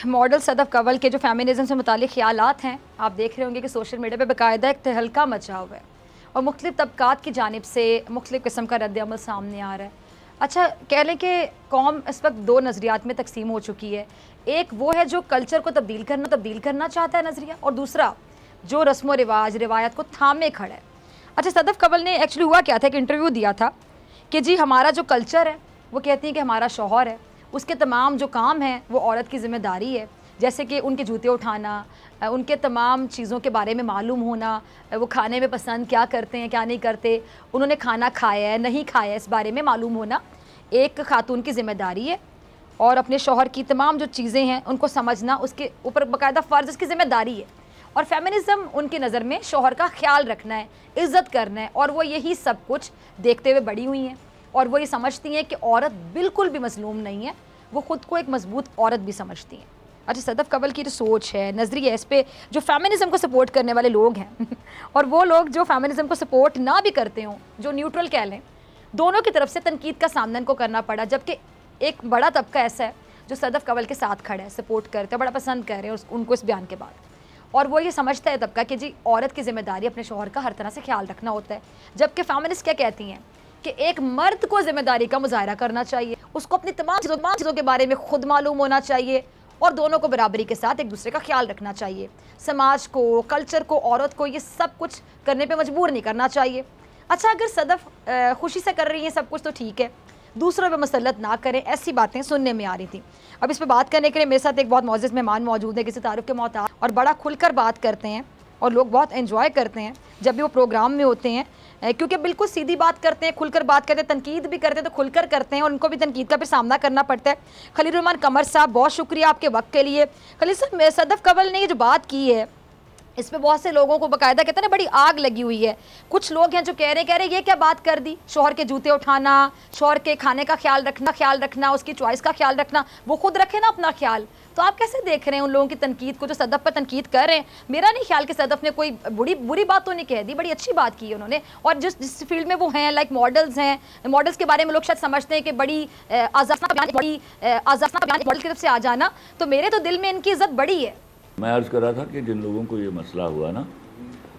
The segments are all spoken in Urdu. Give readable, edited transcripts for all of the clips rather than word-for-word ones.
ماڈل صدف کنول کے جو فیمنزم سے متعلق خیالات ہیں، آپ دیکھ رہے ہوں گے کہ سوشل میڈیا پہ باقاعدہ ایک تہلکہ مچا ہوا ہے اور مختلف طبقات کی جانب سے مختلف قسم کا رد عمل سامنے آ رہا ہے۔ اچھا کہہ لیں کہ قوم اس وقت دو نظریات میں تقسیم ہو چکی ہے، ایک وہ ہے جو کلچر کو تبدیل کرنا چاہتا ہے نظریہ، اور دوسرا جو رسم و رواج روایت کو تھامے کھڑا ہے۔ اچھا صدف کنول نے ایکچولی ہوا کیا تھا، ایک انٹرویو دیا تھا کہ جی ہمارا جو کلچر ہے وہ کہتی ہیں کہ ہمارا شوہر ہے، اس کے تمام جو کام ہیں وہ عورت کی ذمہ داری ہے، جیسے کہ ان کے جوتے اٹھانا، ان کے تمام چیزوں کے بارے میں معلوم ہونا، وہ کھانے میں پسند کیا کرتے ہیں کیا نہیں کرتے، انہوں نے کھانا کھایا ہے نہیں کھایا ہے اس بارے میں معلوم ہونا ایک خاتون کی ذمہ داری ہے، اور اپنے شوہر کی تمام جو چیزیں ہیں ان کو سمجھنا اس کے اوپر باقاعدہ فرض، اس کی ذمہ داری ہے۔ اور فیمنزم ان کی نظر میں شوہر کا خیال رکھنا ہے، عزت کرنا ہے، اور وہ یہی سب کچھ دیکھتے ہوئے بڑی ہوئی ہیں، اور وہ یہ سمجھتی ہیں کہ عورت بالکل بھی مظلوم نہیں ہے، وہ خود کو ایک مضبوط عورت بھی سمجھتی ہیں۔ اچھا صدف کنول کی جو سوچ ہے، نظریہ ہے، اس پہ جو فیمنزم کو سپورٹ کرنے والے لوگ ہیں اور وہ لوگ جو فیمنزم کو سپورٹ نہ بھی کرتے ہوں، جو نیوٹرل کہہ لیں، دونوں کی طرف سے تنقید کا سامنا ان کو کرنا پڑا، جبکہ ایک بڑا طبقہ ایسا ہے جو صدف کنول کے ساتھ کھڑا ہے، سپورٹ کرتے ہیں، بڑا پسند کر رہے ہیں ان کو اس بیان کے بعد، اور وہ یہ سمجھتا ہے طبقہ کہ جی عورت کی ذمہ داری اپنے شوہر کا ہر طرح سے خیال رکھنا ہوتا ہے، جبکہ فیمنسٹ کیا کہتی ہیں کہ ایک مرد کو ذمہ داری کا مظاہرہ کرنا چاہیے، اس کو اپنی تمام چیزوں کے بارے میں خود معلوم ہونا چاہیے، اور دونوں کو برابری کے ساتھ ایک دوسرے کا خیال رکھنا چاہیے، سماج کو، کلچر کو، عورت کو یہ سب کچھ کرنے پہ مجبور نہیں کرنا چاہیے۔ اچھا اگر صدف خوشی سے کر رہی ہیں سب کچھ تو ٹھیک ہے، دوسروں پہ مسلط نہ کریں، ایسی باتیں سننے میں آ رہی تھیں۔ اب اس پہ بات کرنے کے لیے میرے ساتھ ایک بہت معزز مہمان موجود ہے، کسی تعارف کے محتاج، اور بڑا کھل کر بات کرتے ہیں اور لوگ بہت انجوائے کرتے ہیں جب بھی وہ پروگرام میں ہوتے ہیں، کیونکہ بالکل سیدھی بات کرتے ہیں، کھل کر بات کرتے ہیں، تنقید بھی کرتے ہیں تو کھل کر کرتے ہیں، اور ان کو بھی تنقید کا پھر سامنا کرنا پڑتا ہے۔ خلیل الرحمان قمر صاحب بہت شکریہ آپ کے وقت کے لیے۔ خلیل صاحب صدف کنول نے یہ جو بات کی ہے اس پہ بہت سے لوگوں کو باقاعدہ کہتے ہیں نا بڑی آگ لگی ہوئی ہے، کچھ لوگ ہیں جو کہہ رہے یہ کیا بات کر دی، شوہر کے جوتے اٹھانا، شوہر کے کھانے کا خیال رکھنا، اس کی چوائس کا خیال رکھنا، وہ خود رکھے نا اپنا خیال۔ تو آپ کیسے دیکھ رہے ہیں ان لوگوں کی تنقید کو جو صدف پر تنقید کر رہے ہیں؟ میرا نہیں خیال کہ صدف نے کوئی بری بات تو نہیں کہہ دی، بڑی اچھی بات کی ہے انہوں نے، اور جس فیلڈ میں وہ ہیں لائک ماڈلز ہیں، ماڈلز کے بارے میں لوگ شاید سمجھتے ہیں کہ بڑی آزادانہ ماڈل کی طرف سے آ جانا، تو میرے تو دل میں ان کی عزت بڑی ہے۔ میں عرض کر رہا تھا کہ جن لوگوں کو یہ مسئلہ ہوا نا،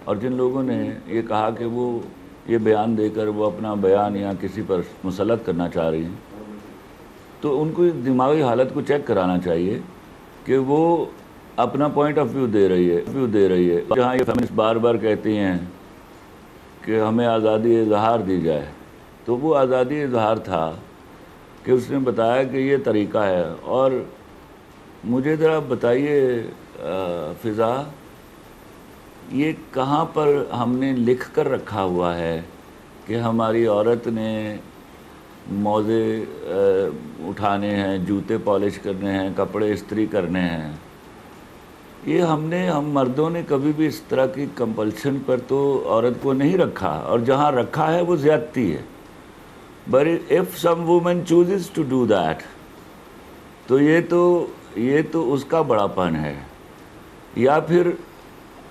اور جن لوگوں نے یہ کہا کہ وہ یہ بیان دے کر وہ اپنا بیان یا کسی پر مسلط کرنا چاہ رہی ہیں، تو ان کو دماغی حالت کو چیک کرانا چاہیے کہ وہ اپنا پوائنٹ آف ویو دے رہی ہے۔ جہاں یہ فیمنسٹ بار بار کہتی ہیں کہ ہمیں آزادی اظہار دی جائے، تو وہ آزادی اظہار تھا کہ اس نے بتایا کہ یہ طریقہ ہے۔ اور مجھے ذرا بتائیے فضا، یہ کہاں پر ہم نے لکھ کر رکھا ہوا ہے کہ ہماری عورت نے موزے اٹھانے ہیں، جوتے پالش کرنے ہیں، کپڑے استری کرنے ہیں؟ یہ ہم مردوں نے کبھی بھی اس طرح کی کمپلشن پر تو عورت کو نہیں رکھا، اور جہاں رکھا ہے وہ زیادتی ہے۔ But if some woman chooses to do that، تو یہ تو اس کا بڑا پن ہے۔ یا پھر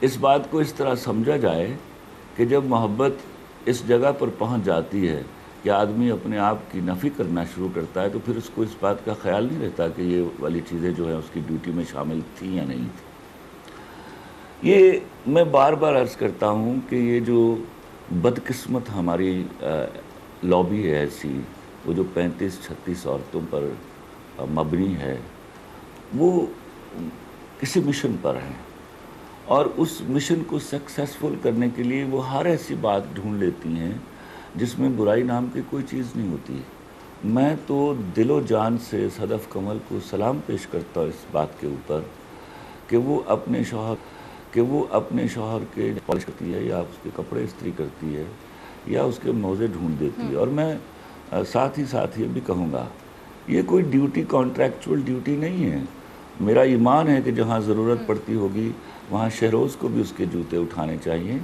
اس بات کو اس طرح سمجھا جائے کہ جب محبت اس جگہ پر پہنچ جاتی ہے کہ آدمی اپنے آپ کی نفی کرنا شروع کرتا ہے، تو پھر اس کو اس بات کا خیال نہیں رہتا کہ یہ والی چیزیں جو ہیں اس کی ڈیوٹی میں شامل تھیں یا نہیں تھیں۔ یہ میں بار بار عرض کرتا ہوں کہ یہ جو بدقسمت ہماری لابی ہے ایسی، وہ جو 35-36 عورتوں پر مبنی ہے، وہ کسی مشن پر ہیں، اور اس مشن کو سکسیسفل کرنے کے لیے وہ ہر ایسی بات ڈھونڈ لیتی ہیں جس میں برائی نام کی کوئی چیز نہیں ہوتی۔ میں تو دل و جان سے صدف کنول کو سلام پیش کرتا ہوں اس بات کے اوپر کہ وہ اپنے شوہر کے پالش کرتی ہے، یا اس کے کپڑے استری کرتی ہے، یا اس کے موزے ڈھونڈ دیتی ہے۔ اور میں ساتھ ہی یہ بھی کہوں گا، یہ کوئی ڈیوٹی کانٹریکچول ڈیوٹی نہیں ہے۔ میرا ایمان ہے کہ جہاں ضرورت پڑتی ہوگی وہاں شہروز کو بھی اس کے جوتے اٹھانے چاہیے،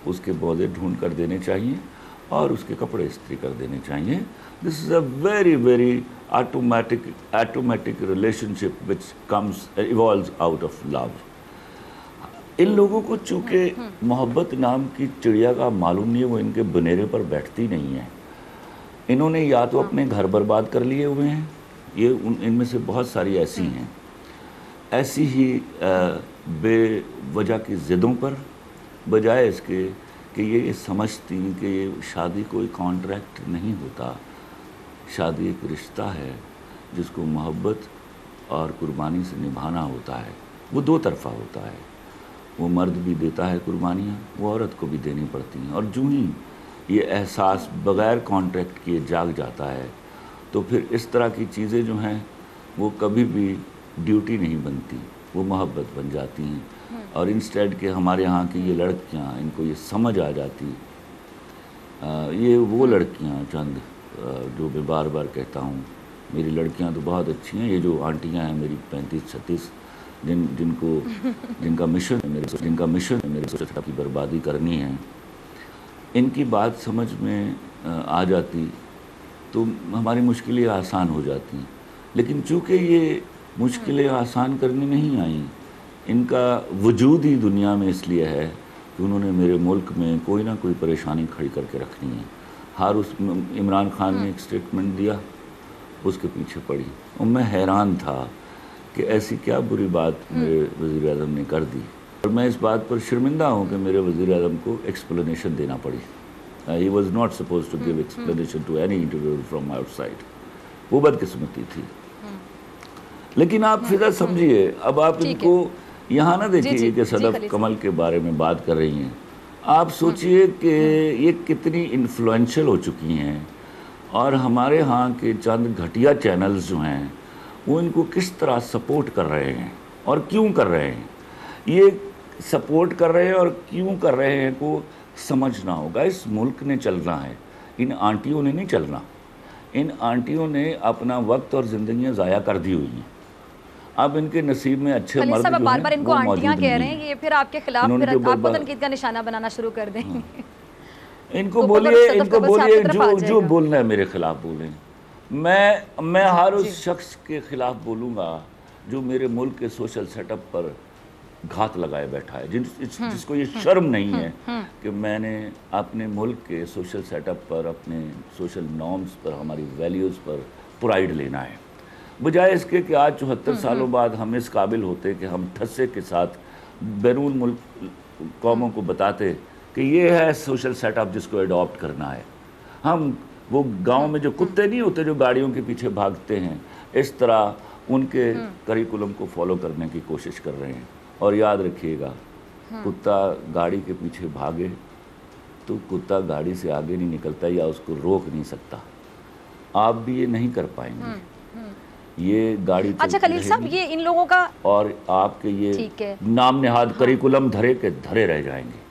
اس کے موزے ڈھونڈ کر دینے چاہیے، اور اس کے کپڑے استری کر دینے چاہیے۔ This is a very very automatic relationship which evolves out of love. ان لوگوں کو چونکہ محبت نام کی چڑیا کا معلوم نہیں ہے، وہ ان کے بنیرے پر بیٹھتی نہیں ہے۔ انہوں نے یا تو اپنے گھر برباد کر لیے ہوئے ہیں، یہ ان میں سے بہت ساری ایسی ہیں، ایسی ہی بے وجہ کی ضدوں پر، بجائے اس کے کہ یہ سمجھتی کہ یہ شادی کوئی کانٹریکٹ نہیں ہوتا، شادی ایک رشتہ ہے جس کو محبت اور قربانی سے نبھانا ہوتا ہے، وہ دو طرفہ ہوتا ہے، وہ مرد بھی دیتا ہے قربانیاں، وہ عورت کو بھی دینی پڑتی ہیں، اور جو ہی یہ احساس بغیر کانٹریکٹ کیے جاگ جاتا ہے تو پھر اس طرح کی چیزیں جو ہیں وہ کبھی بھی ڈیوٹی نہیں بنتی، وہ محبت بن جاتی ہیں، اور انسٹیڈ کہ ہمارے یہاں کی یہ لڑکیاں ان کو یہ سمجھ آ جاتی، یہ وہ لڑکیاں چند جو میں بار بار کہتا ہوں میری لڑکیاں تو بہت اچھی ہیں، یہ جو آنٹیاں ہیں میری 35-36 جن کا مشن ہے میرے سوسائٹی کی بربادی کرنی ہے، ان کی بات سمجھ میں آ جاتی تو ہماری مشکلیں آسان ہو جاتی ہیں، لیکن چونکہ یہ مشکلیں آسان کرنے نہیں آئیں، ان کا وجود ہی دنیا میں اس لیے ہے کہ انہوں نے میرے ملک میں کوئی نہ کوئی پریشانی کھڑی کر کے رکھنی ہے۔ عمران خان نے ایک سٹیٹمنٹ دیا، اس کے پیچھے پڑی، اور میں حیران تھا کہ ایسی کیا بری بات میرے وزیر اعظم نے کر دی، اور میں اس بات پر شرمندہ ہوں کہ میرے وزیر اعظم کو ایکسپلینیشن دینا پڑی۔ He was not supposed to give explanation to any interviewer from outside۔ وہ بدقسمتی تھی۔ لیکن آپ فضا سمجھیے، اب آپ ان کو یہاں نہ دیکھیے کہ صدف کمل کے بارے میں بات کر رہی ہیں، آپ سوچئے کہ یہ کتنی انفلوئنشل ہو چکی ہیں، اور ہمارے ہاں کے چند گھٹیا چینلز جو ہیں وہ ان کو کس طرح سپورٹ کر رہے ہیں اور کیوں کر رہے ہیں۔ یہ سپورٹ کر رہے ہیں اور کیوں کر رہے ہیں کو سمجھنا ہوگا۔ اس ملک نے چلنا ہے، ان آنٹیوں نے نہیں چلنا۔ ان آنٹیوں نے اپنا وقت اور زندگیاں ضائع کر دی ہوئی ہیں، اب ان کے نصیب میں اچھے مرد جو ہیں بار بار ان کو وہ آنٹیاں موجود کہہ رہے نہیں ہیں، یہ پھر آپ کے خلاف پھر آپ کو تنقید کا نشانہ بنانا شروع کر دیں گے۔ ان کو بولیے جو بولنا ہے میرے خلاف بولیں، میں ہر اس شخص کے خلاف بولوں گا جو میرے ملک کے سوشل سیٹ اپ پر گھات لگائے بیٹھا ہے، جس کو یہ شرم نہیں ہے کہ میں نے اپنے ملک کے سوشل سیٹ اپ پر، اپنے سوشل نارمز پر، ہماری ویلیوز پر پرائیڈ لینا ہے، بجائے اس کے کہ آج 74 سالوں بعد ہم اس قابل ہوتے کہ ہم ٹھسے کے ساتھ بیرون ملک قوموں کو بتاتے کہ یہ ہے سوشل سیٹ اپ جس کو ایڈاپٹ کرنا ہے۔ ہم وہ گاؤں میں جو کتے نہیں ہوتے جو گاڑیوں کے پیچھے بھاگتے ہیں، اس طرح ان کے کریکولم کو فالو کرنے کی کوشش کر رہے ہیں۔ اور یاد رکھیے گا، کتا گاڑی کے پیچھے بھاگے تو کتا گاڑی سے آگے نہیں نکلتا یا اس کو روک نہیں سکتا، آپ بھی یہ نہیں کر پائیں گے۔ یہ گاڑی اچھا خلیل صاحب، یہ ان لوگوں کا اور آپ کے یہ نام نہاد کریکولم دھرے کے دھرے رہ جائیں گے۔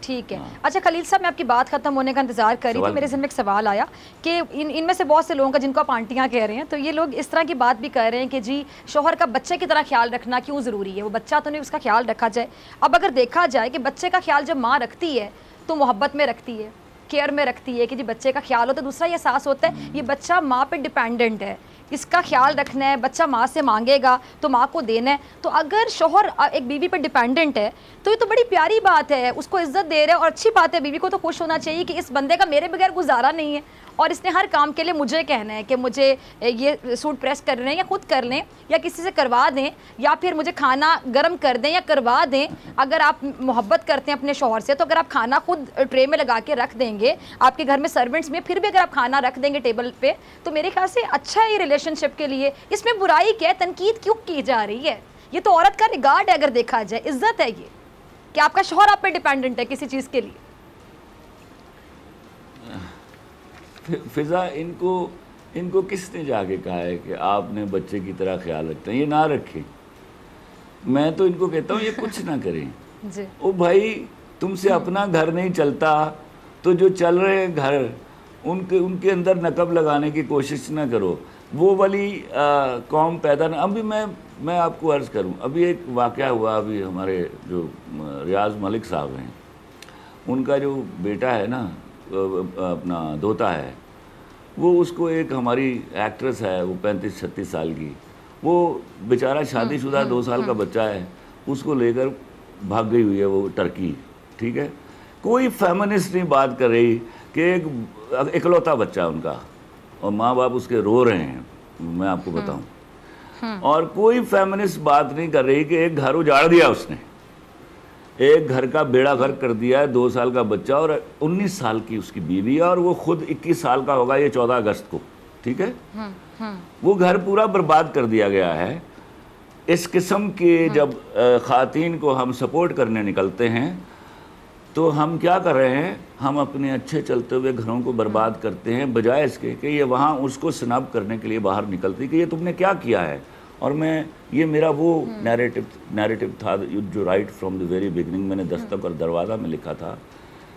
ٹھیک ہے، اچھا خلیل صاحب، میں آپ کی بات ختم ہونے کا انتظار کر رہی تھی، میرے ذہن میں ایک سوال آیا کہ ان میں سے بہت سے لوگوں کا جن کو آپ آنٹیاں کہہ رہے ہیں، تو یہ لوگ اس طرح کی بات بھی کر رہے ہیں کہ جی شوہر کا بچے کی طرح خیال رکھنا کیوں ضروری ہے، وہ بچہ تو نہیں، اس کا خیال رکھا جائے۔ اب اگر دیکھا جائے کہ بچے کا خیال جب ماں رکھتی ہے تو محبت میں رکھتی ہے، کیئر میں رکھتی ہے کہ جی بچے کا خیال ہوتا ہے، دوسرا یہ احساس ہوتا ہے یہ بچہ ماں پہ ڈیپینڈنٹ ہے، اس کا خیال رکھنا ہے، بچہ ماں سے مانگے گا تو ماں کو دینا ہے۔ تو اگر شوہر ایک بیوی پہ ڈیپینڈنٹ ہے تو یہ تو بڑی پیاری بات ہے، اس کو عزت دے رہے ہیں اور اچھی بات ہے، بیوی کو تو خوش ہونا چاہیے کہ اس بندے کا میرے بغیر گزارا نہیں ہے، اور اس نے ہر کام کے لیے مجھے کہنا ہے کہ مجھے یہ سوٹ پریس کر رہے ہیں یا خود کر لیں یا کسی سے کروا دیں، یا پھر مجھے کھانا گرم کر دیں یا کروا دیں۔ اگر آپ محبت کرتے ہیں اپنے شوہر سے تو اگر آپ کھانا خود ٹرے میں لگا کے رکھ دیں گے، آپ کے گھر میں سرونٹس میں پھر بھی اگر آپ کھانا رکھ دیں گے ٹیبل پہ، تو میرے خیال سے اچھا ہے یہ ریلیشن شپ کے لیے۔ اس میں برائی کیا ہے، تنقید کیوں کی جا رہی ہے؟ یہ تو عورت کا ریگارڈ ہے، اگر دیکھا جائے عزت ہے یہ کہ آپ کا شوہر آپ پہ ڈیپینڈنٹ ہے کسی چیز کے لیے۔ فضا، ان کو کس نے جا کے کہا ہے کہ آپ نے بچے کی طرح خیال رکھتے ہیں؟ یہ نہ رکھیں، میں تو ان کو کہتا ہوں یہ کچھ نہ کریں۔ او بھائی، تم سے اپنا گھر نہیں چلتا تو جو چل رہے ہیں گھر ان کے اندر نقب لگانے کی کوشش نہ کرو، وہ والی قوم پیدا نہ۔ ابھی میں آپ کو عرض کروں، ابھی ایک واقعہ ہوا، ابھی ہمارے جو ریاض ملک صاحب ہیں، ان کا جو بیٹا ہے نا، اپنا دوتا ہے، وہ اس کو ایک ہماری ایکٹریس ہے، وہ 35-36 سال کی، وہ بیچارہ شادی شدہ 2 سال کا بچہ ہے، اس کو لے کر بھاگ گئی ہوئی ہے وہ ٹرکی، ٹھیک ہے؟ کوئی فیمنسٹ نہیں بات کر رہی کہ ایک اکلوتا بچہ ان کا، اور ماں باپ اس کے رو رہے ہیں، میں آپ کو بتاؤں۔ اور کوئی فیمنسٹ بات نہیں کر رہی کہ ایک گھر اجاڑ دیا اس نے, ایک گھر کا بیڑا گھر کر دیا ہے, 2 سال کا بچہ اور 19 سال کی اس کی بیوی ہے, اور وہ خود 21 سال کا ہوگا یہ 14 اگست کو, ٹھیک ہے. وہ گھر پورا برباد کر دیا گیا ہے. اس قسم کے جب خواتین کو ہم سپورٹ کرنے نکلتے ہیں تو ہم کیا کر رہے ہیں, ہم اپنے اچھے چلتے ہوئے گھروں کو برباد کرتے ہیں, بجائے اس کے کہ یہ وہاں اس کو سنب کرنے کے لیے باہر نکلتی کہ یہ تم نے کیا کیا ہے. اور یہ میرا وہ نیریٹو تھا جو right from the very beginning میں نے دستک اور دروازہ میں لکھا تھا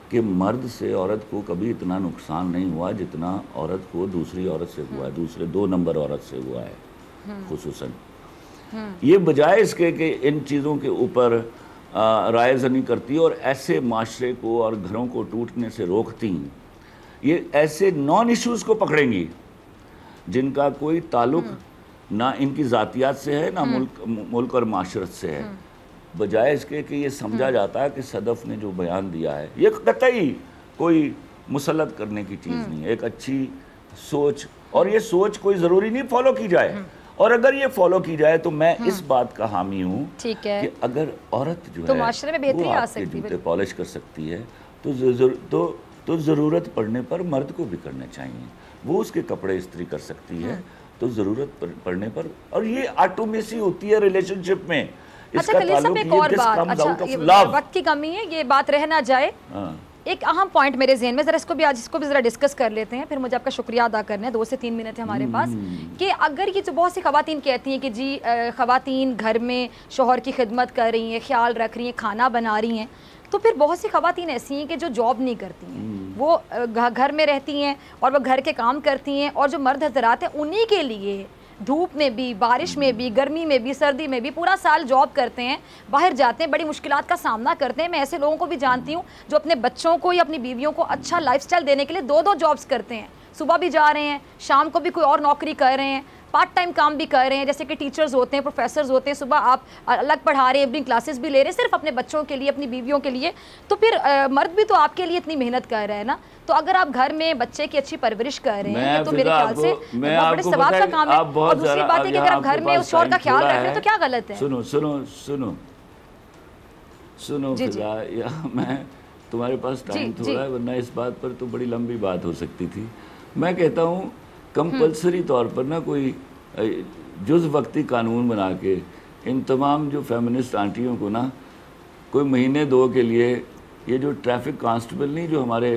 کہ مرد سے عورت کو کبھی اتنا نقصان نہیں ہوا جتنا عورت کو دوسری عورت سے ہوا ہے, دوسرے 2 نمبر عورت سے ہوا ہے خصوصاً. یہ بجائے اس کے کہ ان چیزوں کے اوپر رائے زنی کرتی اور ایسے معاشرے کو اور گھروں کو ٹوٹنے سے روکتی, یہ ایسے نان ایشوز کو پکڑیں گی جن کا کوئی تعلق نہ ان کی ذاتیات سے ہے نہ ملک اور معاشرت سے ہے, بجائے اس کے کہ یہ سمجھا جاتا ہے کہ صدف نے جو بیان دیا ہے یہ قطعی کوئی مسلط کرنے کی چیز نہیں ہے, ایک اچھی سوچ, اور یہ سوچ کوئی ضروری نہیں فالو کی جائے, اور اگر یہ فالو کی جائے تو میں اس بات کا حامی ہوں کہ اگر عورت جو ہے وہ آپ کے جوتے پالش کر سکتی ہے تو ضرورت پڑنے پر مرد کو بھی کرنے چاہیے, وہ اس کے کپڑے استری کر سکتی ہے تو ضرورت پڑنے پر, اور یہ آٹومیسی ہوتی ہے ریلیشن شپ میں. اچھا خلیل صاحب ایک اور بات, وقت کی کمی ہے, یہ بات رہ نہ جائے, ایک اہم پوائنٹ میرے ذہن میں, ذرا اس کو بھی ذرا ڈسکس کر لیتے ہیں, پھر مجھے آپ کا شکریہ ادا کرنا ہے. 2 سے 3 منٹ ہے ہمارے پاس. کہ اگر یہ جو بہت سی خواتین کہتی ہیں کہ جی خواتین گھر میں شوہر کی خدمت کر رہی ہیں, خیال رکھ رہی ہیں, کھانا بنا رہی ہیں, تو پھر بہت سی خواتین ایسی ہیں کہ جو جاب نہیں کرتی ہیں, وہ گھر میں رہتی ہیں اور وہ گھر کے کام کرتی ہیں, اور جو مرد حضرات ہیں انہی کے لیے دھوپ میں بھی, بارش میں بھی, گرمی میں بھی, سردی میں بھی پورا سال جاب کرتے ہیں, باہر جاتے ہیں, بڑی مشکلات کا سامنا کرتے ہیں. میں ایسے لوگوں کو بھی جانتی ہوں جو اپنے بچوں کو یا اپنی بیویوں کو اچھا لائف سٹائل دینے کے لیے 2 جابز کرتے ہیں, صبح بھی جا رہے ہیں, شام کو بھی کوئی اور نوکری کر رہے ہیں, پارٹ ٹائم کام بھی کر رہے ہیں, جیسے کہ ٹیچرز ہوتے ہیں, پروفیسرز ہوتے ہیں, صبح آپ الگ پڑھا رہے ہیں, ایوننگ کلاسز بھی لے رہے ہیں صرف اپنے بچوں کے لیے, اپنی بیویوں کے لیے. تو پھر مرد بھی تو آپ کے لیے اتنی محنت کر رہے ہیں نا, تو اگر آپ گھر میں بچے کی اچھی پرورش کر رہے ہیں تو میرے خیال سے بہت بڑے ثواب کا کام ہے. اور دوسری بات ہے کہ اگر آپ گھر میں اس شوہر کا خیال رکھ رہے ہیں تو کیا غلط ہے. سنو میں تمہارے پاس ٹائم تھوڑا ہے, ورنہ اس بات پر تو بڑی لمبی بات ہو سکتی تھی. میں کہتا ہوں کمپلسری طور پر نا کوئی جز وقتی قانون بنا کے ان تمام جو فیمنسٹ آنٹیوں کو نا کوئی مہینے 2 کے لیے یہ جو ٹریفک کانسٹیبل نہیں جو ہمارے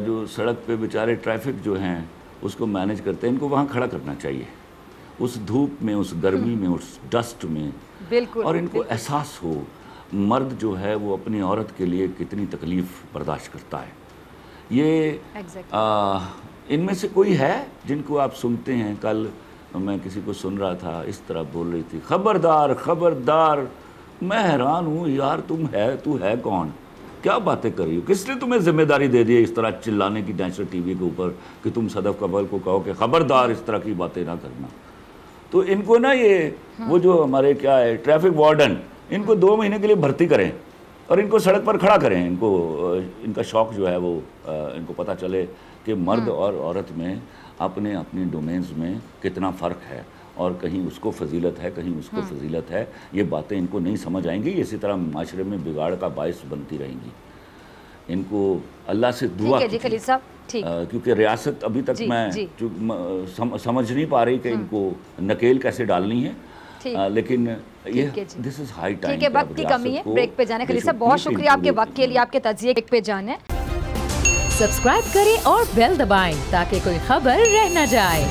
جو سڑک پہ بیچارے ٹریفک جو ہیں اس کو مینج کرتے ہیں, ان کو وہاں کھڑا کرنا چاہیے اس دھوپ میں, اس گرمی میں, اس ڈسٹ میں, اور ان کو احساس ہو مرد جو ہے وہ اپنی عورت کے لیے کتنی تکلیف برداشت کرتا ہے. یہ ان میں سے کوئی ہے جن کو آپ سنتے ہیں؟ کل میں کسی کو سن رہا تھا اس طرح بول رہی تھی, خبردار خبردار. میں حیران ہوں یار, تو ہے کون, کیا باتیں کر رہی ہو, کس نے تمہیں ذمہ داری دے دی ہے اس طرح چلانے کی نیشنل ٹی وی کے اوپر کہ تم صدف قبل کو کہو کہ خبردار اس طرح کی باتیں نہ کرنا. تو ان کو نا یہ وہ جو ہمارے کیا ہے ٹریفک وارڈن, ان کو 2 مہینے کے لیے بھرتی کریں اور ان کو سڑک پر کھڑا کریں. ان کا شوق جو ہے وہ ان کو پتہ چلے کہ مرد اور عورت میں اپنی ڈومینز میں کتنا فرق ہے, اور کہیں اس کو فضیلت ہے کہیں اس کو فضیلت ہے. یہ باتیں ان کو نہیں سمجھ آئیں گی, اسی طرح معاشرے میں بگاڑ کا باعث بنتی رہیں گی. ان کو اللہ سے دعا کیونکہ ریاست ابھی تک میں سمجھ نہیں پا رہی کہ ان کو نکیل کیسے ڈالنی ہے, لیکن یہ دس از ہائی ٹائم. ٹھیک ہے, وقت کی کمی ہے, بریک پہ جانے. خلیل صاحب بہت شکریہ آپ کے وقت کے لیے, آپ کے تجزیے پہ جانے. سبسکرائب کریں اور بیل دبائیں تاکہ کوئی خبر رہ نہ جائے.